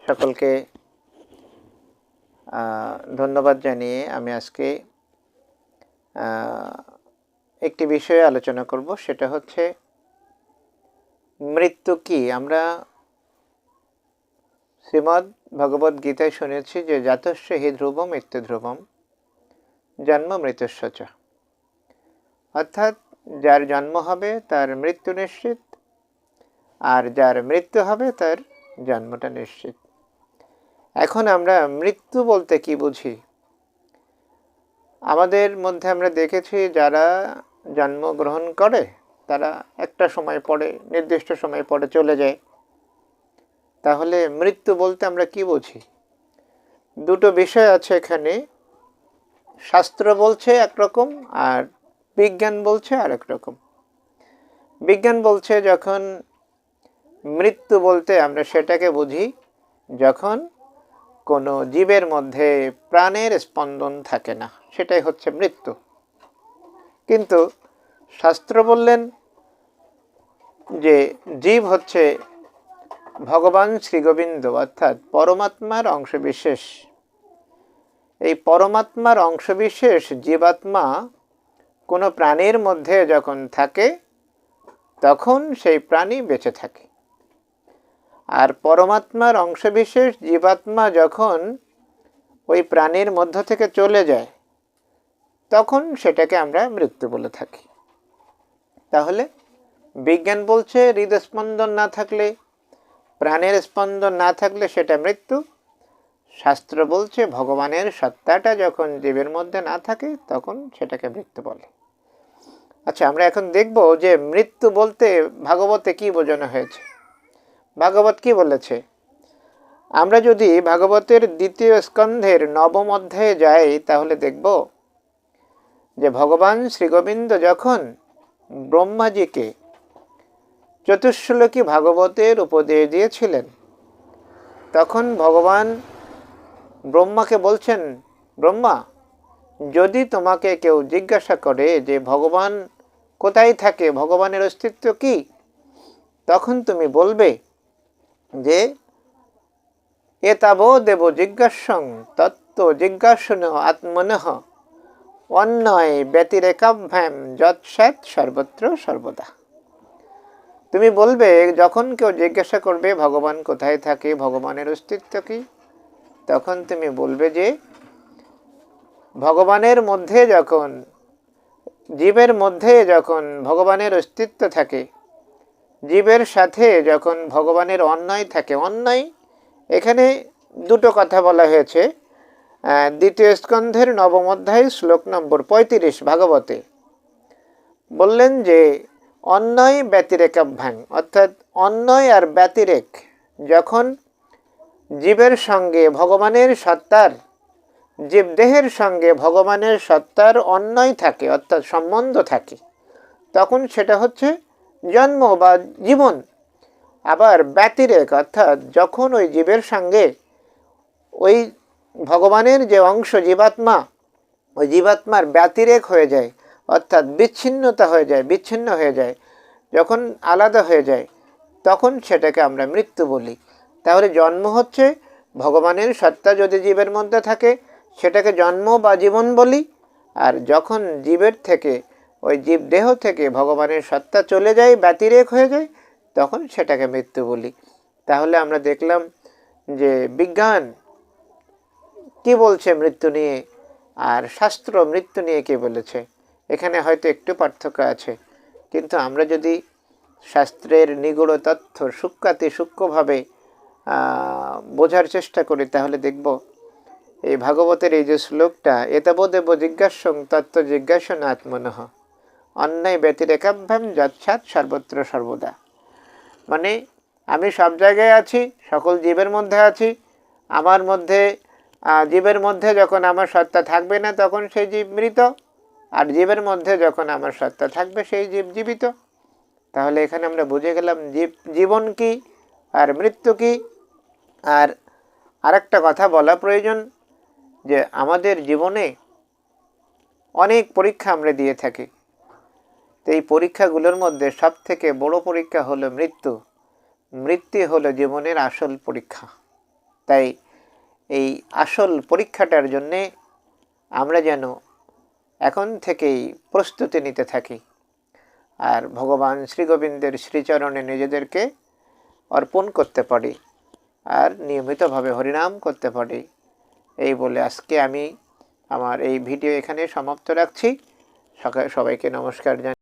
সকলকে ধন্যবাদ জানিয়ে আমি আজকে একটি বিষয়ে আলোচনা করব, সেটা হচ্ছে মৃত্যু কি। আমরা শ্রীমদ্ ভগবদ গীতায় শুনেছি যে জাতস্য হি ধ্রুবম মৃত্যু ধ্রুবম জন্ম মৃত্যুস্য চ, অর্থাৎ যার জন্ম হবে তার মৃত্যু নিশ্চিত, আর যার মৃত্যু হবে তার জন্মটা নিশ্চিত। এখন আমরা মৃত্যু বলতে কি বুঝি? আমাদের মধ্যে আমরা দেখেছি যারা জন্মগ্রহণ করে তারা একটা সময় পরে, নির্দিষ্ট সময় পরে চলে যায়। তাহলে মৃত্যু বলতে আমরা কি বুঝি? দুটো বিষয় আছে এখানে। শাস্ত্র বলছে একরকম আর বিজ্ঞান বলছে আরেক রকম। বিজ্ঞান বলছে যখন মৃত্যু বলতে আমরা সেটাকে বুঝি যখন কোনো জীবের মধ্যে প্রাণের স্পন্দন থাকে না, সেটাই হচ্ছে মৃত্যু। কিন্তু শাস্ত্র বললেন যে জীব হচ্ছে ভগবান শ্রীগোবিন্দ, অর্থাৎ পরমাত্মার অংশবিশেষ। এই পরমাত্মার অংশবিশেষ জীবাত্মা কোনো প্রাণীর মধ্যে যখন থাকে তখন সেই প্রাণী বেঁচে থাকে। আর পরমাত্মার অংশবিশেষ জীবাত্মা যখন ওই প্রাণীর মধ্য থেকে চলে যায় তখন সেটাকে আমরা মৃত্যু বলে থাকি। তাহলে বিজ্ঞান বলছে হৃদস্পন্দন না থাকলে, প্রাণের স্পন্দন না থাকলে সেটা মৃত্যু। শাস্ত্র বলছে ভগবানের সত্তাটা যখন জীবের মধ্যে না থাকে তখন সেটাকে মৃত্যু বলে। আচ্ছা, আমরা এখন দেখব যে মৃত্যু বলতে ভাগবতে কি বোঝানো হয়েছে। ভাগবত কি বলেছে? আমরা যদি ভাগবতের 2য় স্কন্ধের 9ম অধ্যায়ে যাই তাহলে দেখব যে ভগবান শ্রীগোবিন্দ যখন ব্রহ্মাজিকে চতুশ্লোকী ভাগবতের উপদেশ দিয়েছিলেন তখন ভগবান ব্রহ্মাকে বলছেন, ব্রহ্মা, যদি তোমাকে কেউ জিজ্ঞাসা করে যে ভগবান কোথায় থাকে, ভগবানের অস্তিত্ব কি, তখন তুমি বলবে যে এতাবো দেব জিজ্ঞাসং তত্ত্ব জিজ্ঞাসন আত্মনঃ অন্যয় ব্যতিরেকাভ্যাম যৎস্যাৎ সর্বত্র সর্বদা। তুমি বলবে, যখন কেউ জিজ্ঞাসা করবে ভগবান কোথায় থাকে, ভগবানের অস্তিত্ব কি, তখন তুমি বলবে যে ভগবানের মধ্যে যখন, জীবের মধ্যে যখন ভগবানের অস্তিত্ব থাকে, জীবের সাথে যখন ভগবানের অন্যয় থাকে। অন্যয় এখানে দুটো কথা বলা হয়েছে। 2য় স্কন্ধের 9ম অধ্যায় শ্লোক নম্বর 35 ভাগবতে বললেন যে অন্যয় ব্যতিরেকাভ্যাং, অর্থাৎ অন্যয় আর ব্যতিরেক যখন জীবের সঙ্গে ভগবানের সত্তার, জীবদেহের সঙ্গে ভগবানের সত্তার অন্যয় থাকে, অর্থাৎ সম্বন্ধ থাকে, তখন সেটা হচ্ছে জন্ম বা জীবন। আবার ব্যতিরেক, অর্থাৎ যখন ওই জীবের সঙ্গে ওই ভগবানের যে অংশ জীবাত্মা, ওই জীবাত্মার ব্যতিরেক হয়ে যায়, অর্থাৎ বিচ্ছিন্নতা হয়ে যায়, বিচ্ছিন্ন হয়ে যায়, যখন আলাদা হয়ে যায় তখন সেটাকে আমরা মৃত্যু বলি। তাহলে জন্ম হচ্ছে ভগবানের সত্তা যদি জীবের মধ্যে থাকে সেটাকে জন্ম বা জীবন বলি, আর যখন জীবের থেকে, ওই জীবদেহ থেকে ভগবানের সত্তা চলে যায়, ব্যতিরেক হয়ে যায়, তখন সেটাকে মৃত্যু বলি। তাহলে আমরা দেখলাম যে বিজ্ঞান কি বলছে মৃত্যু নিয়ে আর শাস্ত্র মৃত্যু নিয়ে কি বলেছে, এখানে হয়তো একটু পার্থক্য আছে। কিন্তু আমরা যদি শাস্ত্রের নিগূঢ় তথ্য সূক্ষ্মভাবে বোঝার চেষ্টা করি তাহলে দেখব এই ভাগবতের এই যে শ্লোকটা, এতাবদেব জিজ্ঞাসং তত্ত্ব জিজ্ঞাসন আত্মনঃ অন্যয় ব্যতিরেকাভ্যাম যৎস্যাৎ সর্বত্র সর্বদা। মানে আমি সব জায়গায় আছি, সকল জীবের মধ্যে আছি। আমার মধ্যে, জীবের মধ্যে যখন আমার সত্তা থাকবে না তখন সেই জীব মৃত, আর জীবের মধ্যে যখন আমার সত্তা থাকবে সেই জীব জীবিত। তাহলে এখানে আমরা বুঝে গেলাম জীবন কি আর মৃত্যু কি। আর আরেকটা কথা বলা প্রয়োজন যে আমাদের জীবনে অনেক পরীক্ষা আমরা দিয়ে থাকি। তো এই পরীক্ষাগুলোর মধ্যে সবথেকে বড় পরীক্ষা হলো মৃত্যু। মৃত্যু হলো জীবনের আসল পরীক্ষা। তাই এই আসল পরীক্ষাটার জন্যে আমরা যেন এখন থেকেই প্রস্তুতি নিতে থাকি আর ভগবান শ্রীগোবিন্দের শ্রীচরণে নিজেদেরকে অর্পণ করতে পারি আর নিয়মিতভাবে হরিনাম করতে পারি। এই বলে আজকে আমি আমার এই ভিডিও এখানে সমাপ্ত রাখছি। সবাইকে নমস্কার জানাই।